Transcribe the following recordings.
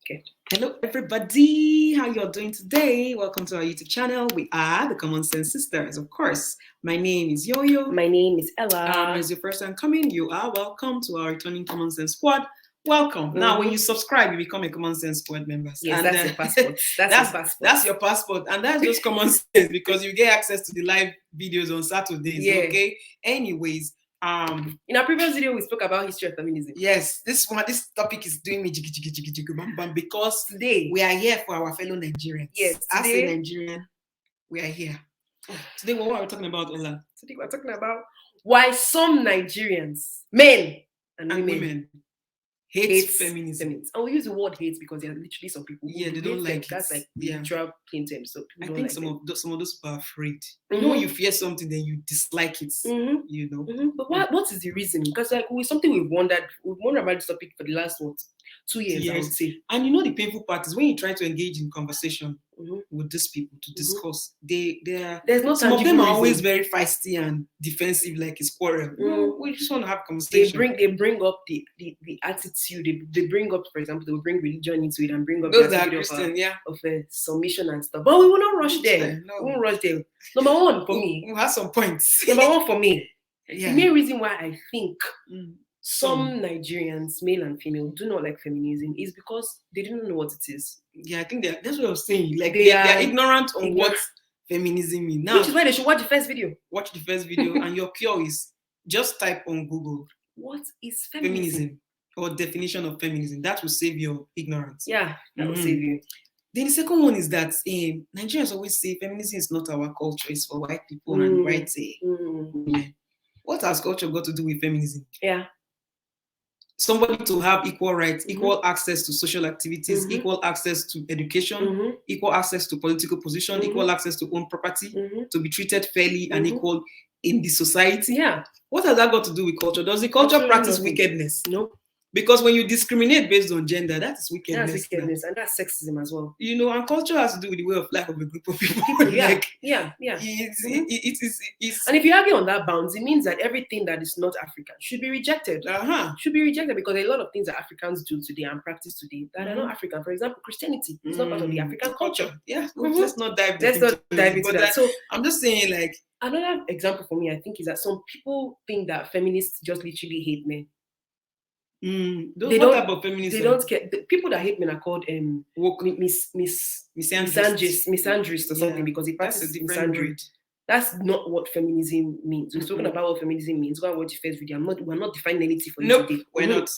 Okay. Hello, everybody. How you're doing today? Welcome to our YouTube channel. We are the Common Sense Sisters, of course. My name is Yo-Yo. My name is Ella. As your first time coming, you are welcome to our returning Common Sense Squad. Welcome. Now, when you subscribe, you become a Common Sense Squad member. Yes, and, that's your passport. That's your passport. And that's just common sense because you get access to the live videos on Saturdays. Yeah. Okay. Anyways, in our previous video, we spoke about history of feminism. Yes, this topic is doing me jiggy bam bam because today we are here for our fellow Nigerians. Yes, as a Nigerian, we are here. Today, what are we talking about, Ola? Today, we're talking about why some Nigerians, men and women hate feminism. And we use the word hate because there are literally some people who they don't like it. That's like the literal plain term. So I think some of those people are afraid. You know, when you fear something, then you dislike it. You know. But what is the reason? Because like something we've wondered about this topic for the last 2 years, I would say. And you know the painful part is when you try to engage in conversation with these people to discuss, there's no some of them are always very feisty and defensive, like it's quarrel. We just want to have conversation. They bring up the attitude. They bring up, for example, they will bring religion into it and bring up those the are Christian, of submission and stuff. But we will not rush there. No. We won't rush there. Number one for me. We have some points. Number one for me. The main reason why I think some Nigerians, male and female, do not like feminism is because they don't know what it is. Yeah, I think that's what I was saying. Like they are ignorant on what feminism means. Now, which is why they should watch the first video. Watch the first video, and your cure is just type on Google what is feminism or definition of feminism. That will save your ignorance. Yeah, that will save you. Then the second one is that Nigerians always say feminism is not our culture; it's for white people and white women. What has culture got to do with feminism? Yeah. Somebody to have equal rights, equal access to social activities, equal access to education, equal access to political position, equal access to own property, to be treated fairly and equal in the society. Yeah. What has that got to do with culture? Does the culture practice wickedness? No. Because when you discriminate based on gender, that is wickedness. That's wickedness, and that's sexism as well. You know, and culture has to do with the way of life of a group of people. Yeah. It's and if you argue on that bounds, it means that everything that is not African should be rejected. Should be rejected because a lot of things that Africans do today and practice today that are not African. For example, Christianity is not part of the African culture. Yeah, let's not dive into that. So I'm just saying, like, another example for me, I think, is that some people think that feminists just literally hate men. They don't get the people that hate men are called misandrist or something because it passes misandry. That's not what feminism means. We're talking about what feminism means. Go and watch the first video. We're not defining anything for you today. We're not.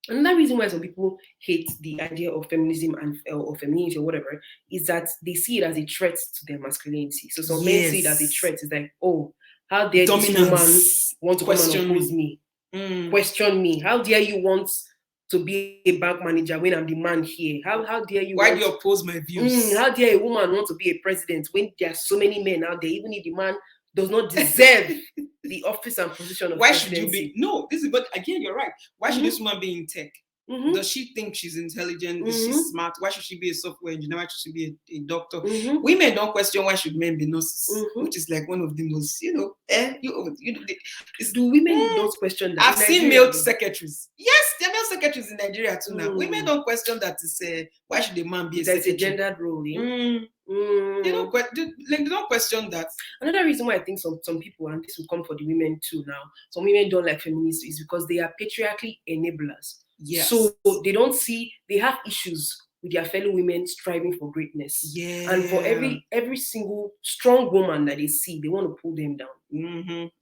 Another reason why some people hate the idea of feminism and or femininity or whatever is that they see it as a threat to their masculinity. So some men see it as a threat. It's like, oh, how dare this woman want to question and oppose me? Question me. How dare you want to be a bank manager when I'm the man here? How dare you? Why do you oppose my views? How dare a woman want to be a president when there are so many men out there, even if the man does not deserve the office and position of presidency? Should you be? No, but again, you're right. Why should this woman be in tech? Does she think she's intelligent? Is she smart? Why should she be a software engineer? Why should she be a doctor? Women don't question why should men be nurses, which is like one of the most, do women don't question that? I've seen male secretaries. Yes, there are male secretaries in Nigeria too now. Women don't question that. Why should a man be a secretary? There's a gendered role. They don't question that. Another reason why I think some people, and this will come for the women too now, some women don't like feminists is because they are patriarchally enablers. Yes. So they have issues with their fellow women striving for greatness. Yeah. And for every single strong woman that they see, they want to pull them down.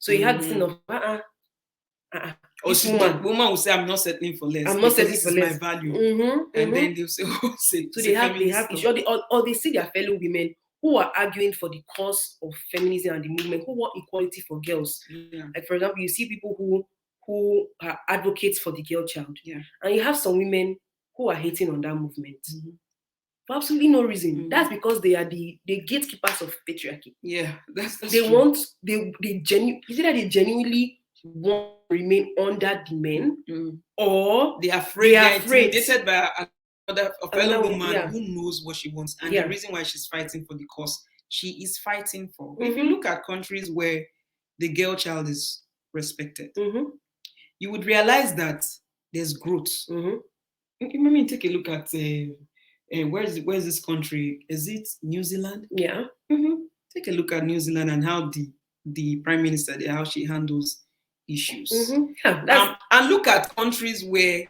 So you had this thing of woman will say, I'm not settling for less. I'm not settling for less. My value. And then they'll say, so they have issues, or they see their fellow women who are arguing for the cause of feminism and the movement, who want equality for girls. Yeah. Like, for example, you see people who are advocates for the girl child. Yeah. And you have some women who are hating on that movement. For absolutely no reason. That's because they are the gatekeepers of patriarchy. Yeah, that's they true. Want they genuinely want to remain under the men, or they are afraid. They are intimidated by a fellow woman who knows what she wants. And the reason why she's fighting for the cause she is fighting for. If you look at countries where the girl child is respected, you would realize that there's growth. take a look at where's this country? Is it New Zealand? Yeah. Take a look at New Zealand and how the prime minister there, how she handles issues. Yeah, and look at countries where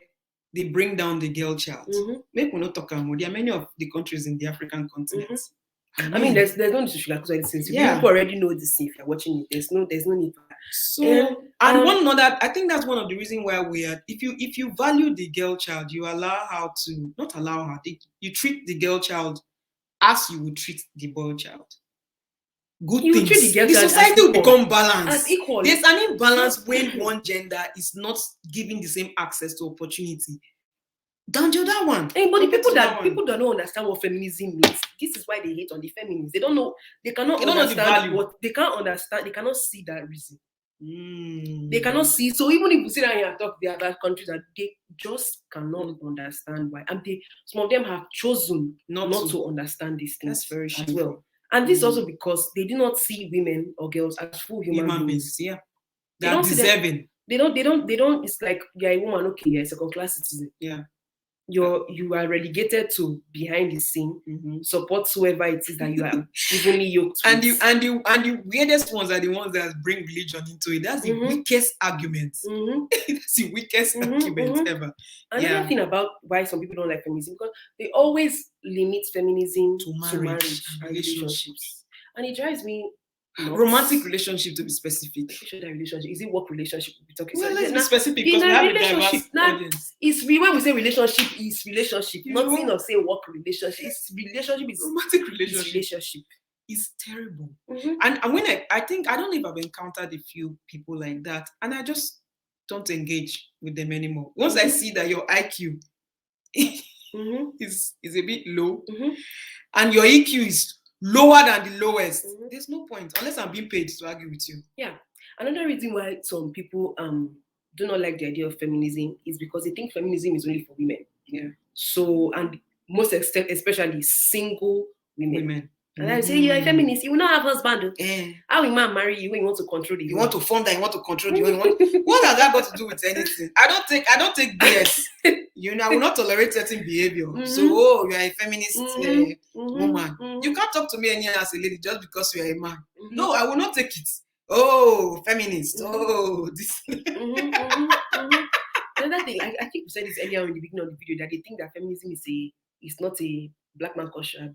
they bring down the girl child. Make we not talk about. There are many of the countries in the African continent. I mean, there's no need to sugarcoat things. Yeah. People already know this. If you're watching it, there's no need for that. So one another, I think that's one of the reasons why we are. If you value the girl child, you allow her to not allow her. You treat the girl child as you would treat the boy child. Good you things. Treat the, girl the child society will become balanced. As equal. There's an imbalance when one gender is not giving the same access to opportunity than the other one. But the people that don't understand what feminism means, this is why they hate on the feminists. They don't know. They cannot understand what they can't understand. They cannot see that reason. They cannot see. So even if you sit down here and talk the other countries, that they just cannot understand why. And some of them have chosen not to understand these things. That's very as well. And this is also because they do not see women or girls as full human beings. Yeah, they are deserving. They don't. It's like you're a woman, okay, you're a second-class citizen. Yeah. You are relegated to behind the scene, support whoever it is that you are evenly yoked and the weirdest ones are the ones that bring religion into it. That's the weakest argument. That's the weakest argument ever. Another thing about why some people don't like feminism, because they always limit feminism to marriage and relationships. And it drives me nuts. Romantic relationship, to be specific. That relationship, is it work relationship we're talking about? Let's be specific, because we have a diverse audience. When we say relationship, is relationship. Nothing of say work relationship. It's relationship. Is romantic relationship. It's terrible. And when I think, I don't know if I've encountered a few people like that, and I just don't engage with them anymore. Once I see that your IQ is a bit low, and your EQ is lower than the lowest, there's no point, unless I'm being paid to argue with you. Yeah. Another reason why some people do not like the idea of feminism is because they think feminism is only for women. Yeah. So, and most extent, especially single women. And I say, you're a feminist, you will not have husband. How will man marry you when you want to control the You want to form that, you want to control the woman. What has that got to do with anything? I don't take BS. I will not tolerate certain behavior. So, you are a feminist woman. You can't talk to me anyhow as a lady just because you are a man. No, I will not take it. Oh, feminist. Oh, this. Another thing, I think we said this earlier in the beginning of the video, that they think that feminism is not a black man culture.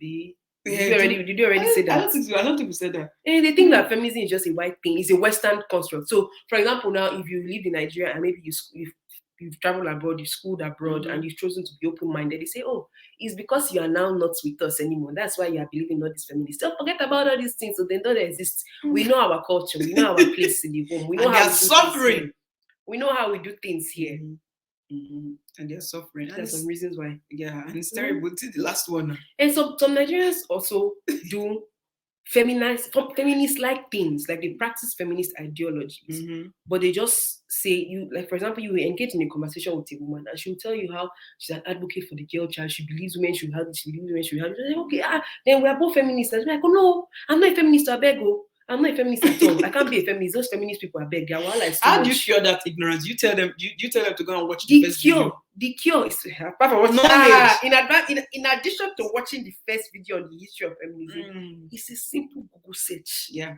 Did you already say that? I don't think we said that. And they think that feminism is just a white thing. It's a Western construct. So, for example, now if you live in Nigeria and maybe you've traveled abroad, you've schooled abroad, and you've chosen to be open-minded, they say, oh, it's because you are now not with us anymore. That's why you are believing all these feminists. Don't forget about all these things. So they don't exist. We know our culture. We know our place in the home. We know how we do suffering. We know how we do things here. And they're suffering. There's some reasons why. Yeah, and it's terrible. This is the last one. And some Nigerians also do feminist-like things, like they practice feminist ideologies, but they just say, for example, you engage in a conversation with a woman, and she'll tell you how she's an advocate for the girl child. She believes women should have this. She believes women should have this. Okay, then we are both feminists. And I'm like, oh no, I'm not a feminist. I beg you. I'm not a feminist at all. I can't be a feminist. Those feminist people are beg. How do you cure that ignorance? You tell them to go and watch the first video. The cure is apart from watching in addition to watching the first video on the history of feminism, it's a simple Google search. Yeah.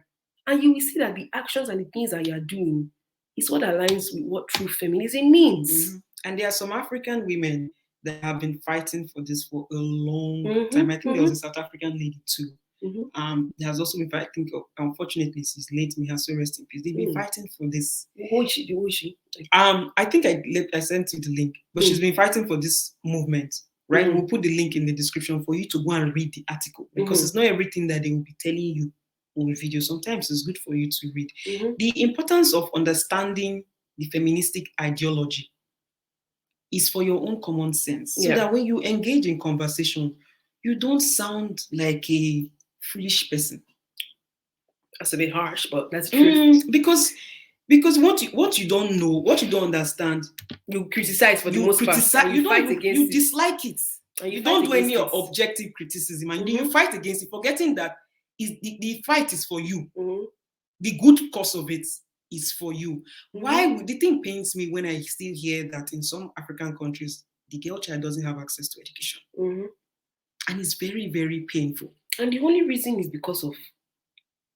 And you will see that the actions and the things that you are doing is what aligns with what true feminism means. And there are some African women that have been fighting for this for a long time. I think there was a South African lady too. There has also been fighting. Unfortunately, she's late. May her soul rest in peace. They've been fighting for this. Who is she? I think I sent you the link, but she's been fighting for this movement. Right? We'll put the link in the description for you to go and read the article, because it's not everything that they will be telling you on the video. Sometimes it's good for you to read. The importance of understanding the feministic ideology is for your own common sense, so that when you engage in conversation, you don't sound like a foolish person. That's a bit harsh, but that's true. Because what you don't know, what you don't understand, you criticize for the most part. You dislike it. And you don't do any objective criticism, and you fight against it, forgetting that the fight is for you. The good cause of it is for you. Why would the thing pains me when I still hear that in some African countries the girl child doesn't have access to education. And it's very, very painful. And the only reason is because of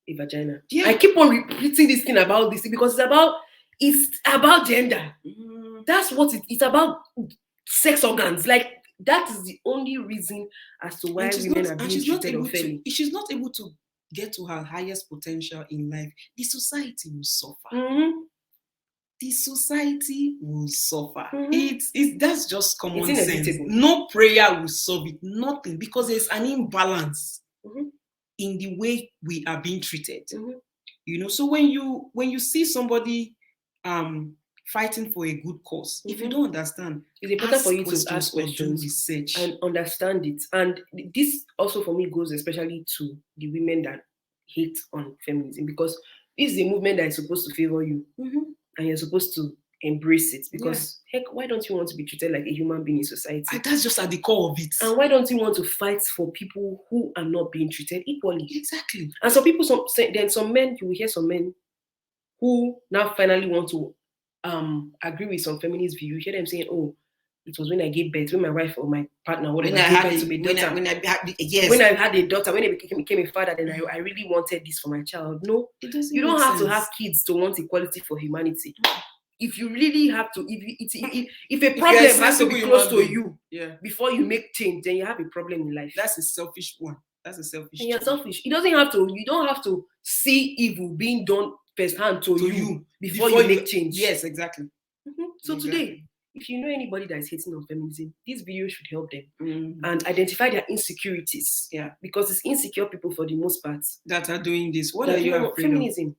a vagina. Yeah. I keep on repeating this thing about this because it's about gender. That's what it's about. Sex organs. Like, that is the only reason as to why women are being treated unfairly. If she's not able to get to her highest potential in life, the society will suffer. The society will suffer. That's just common sense. No prayer will solve it. Nothing, because there's an imbalance in the way we are being treated. So when you see somebody fighting for a good cause, if you don't understand, it's important for you to ask questions, research, and understand it. And this also for me goes especially to the women that hate on feminism, because this is a movement that is supposed to favor you, and you're supposed to embrace it, because heck, why don't you want to be treated like a human being in society? And that's just at the core of it. And why don't you want to fight for people who are not being treated equally? Exactly. And some people, then some men, you will hear some men who now finally want to agree with some feminist view. You hear them saying, "Oh, it was when I gave birth, when my wife or my partner, when I had a daughter, when I became a father, then I really wanted this for my child." No, you don't have to have kids to want equality for humanity. If you really have to, if a problem has to be close to you before you make change, then you have a problem in life. That's a selfish one. That's a selfish. And you're selfish. It doesn't have to. You don't have to see evil being done firsthand to you before you make change. Yes, exactly. So today, if you know anybody that is hating on feminism, this video should help them and identify their insecurities. Yeah, because it's insecure people for the most part that are doing this. What are you afraid of? Feminism.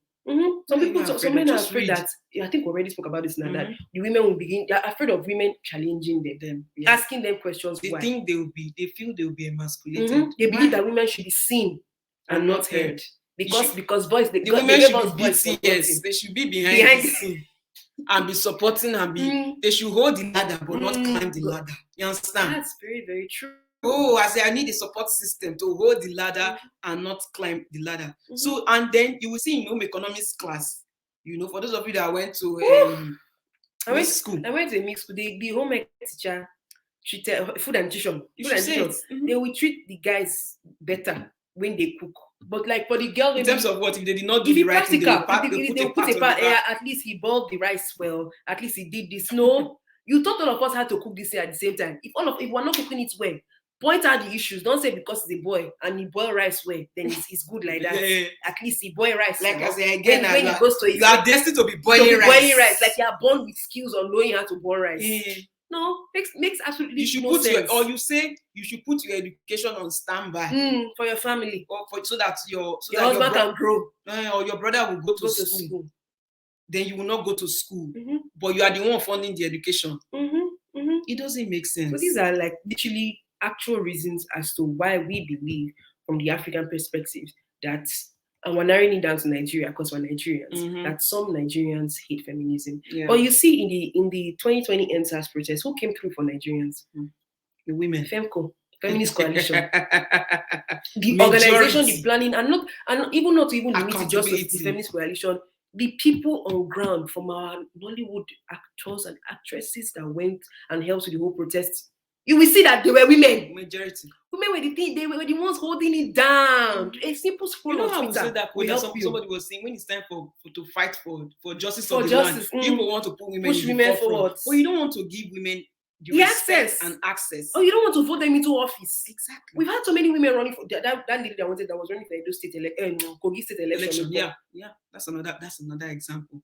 Some men are afraid that, I think we already spoke about this now, that the women will begin, they're afraid of women challenging them, asking them questions. They feel they'll be emasculated. They believe that women should be seen and not heard. Because voice, the women should be beating, yes, they should be behind the scene and be supporting and be, they should hold the ladder but not climb the ladder. You understand? That's very, very true. Oh, I say I need a support system to hold the ladder and not climb the ladder. So, and then you will see in home economics class, for those of you that went to I went to a mixed school. The home ec teacher treated food and nutrition. They will treat the guys better when they cook. But like for the girl, in terms of what, if they did not do the right thing, they will put a part. At least he boiled the rice well. At least he did this. No, you thought all of us had to cook this here at the same time. If we're not cooking it well, point out the issues. Don't say because it's a boy and he boil rice well, then it's good like that. At least he boil rice. Like I say again, when he goes to you are destined to be boiling rice. Like you are born with skills on knowing how to boil rice. No, makes absolutely no sense. You say you should put your education on standby for your family, or so that your husband can grow, or your brother will go to school. Then you will not go to school, but you are the one funding the education. It doesn't make sense. So these are like literally actual reasons as to why we believe, from the African perspective, that, and we're narrowing it down to Nigeria because we're Nigerians, that some Nigerians hate feminism. But you see in the 2020 NSAS protest, who came through for Nigerians? The women. FEMCO, Feminist Coalition. The organization, the planning, and even not even limit it just to the Feminist Coalition. The people on ground, from our Nollywood actors and actresses that went and helped with the whole protest, you will see that they were women. Majority. Women were they were the ones holding it down. A simple scroll on Twitter. Say that somebody was saying when it's time to fight for justice of the land, people want to push women forward. But you don't want to give women the access and access. Oh, you don't want to vote them into office. Exactly. We've had so many women running for that lady that was running for Edo State Kogi State election. Yeah. That's another example.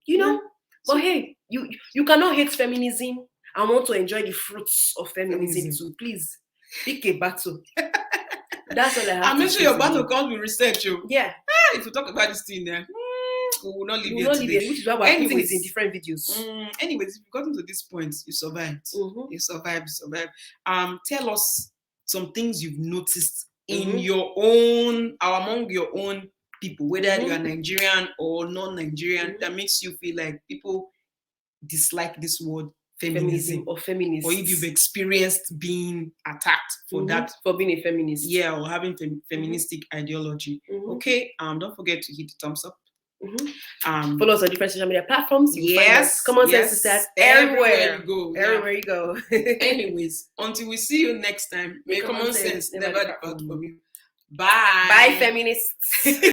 But hey, you cannot hate feminism and want to enjoy the fruits of feminism too. Please pick a battle. That's all I have. And make sure your battle comes with research. Yeah. If you talk about this thing there, we will not leave it today. Which is why we're putting it in different videos. Anyways, if you've gotten to this point, you survived. You survived. Tell us some things you've noticed in your own, or among your own people, whether you are Nigerian or non-Nigerian, that makes you feel like people dislike this word feminism or feminist, or if you've experienced being attacked for that, for being a feminist, or having feministic ideology. Okay, don't forget to hit the thumbs up, Follow us on different social media platforms. Yes, Common Sense Sisters everywhere you go. Everywhere you go. Anyways, until we see you next time, may common sense never depart from you. Bye. Bye, feminists.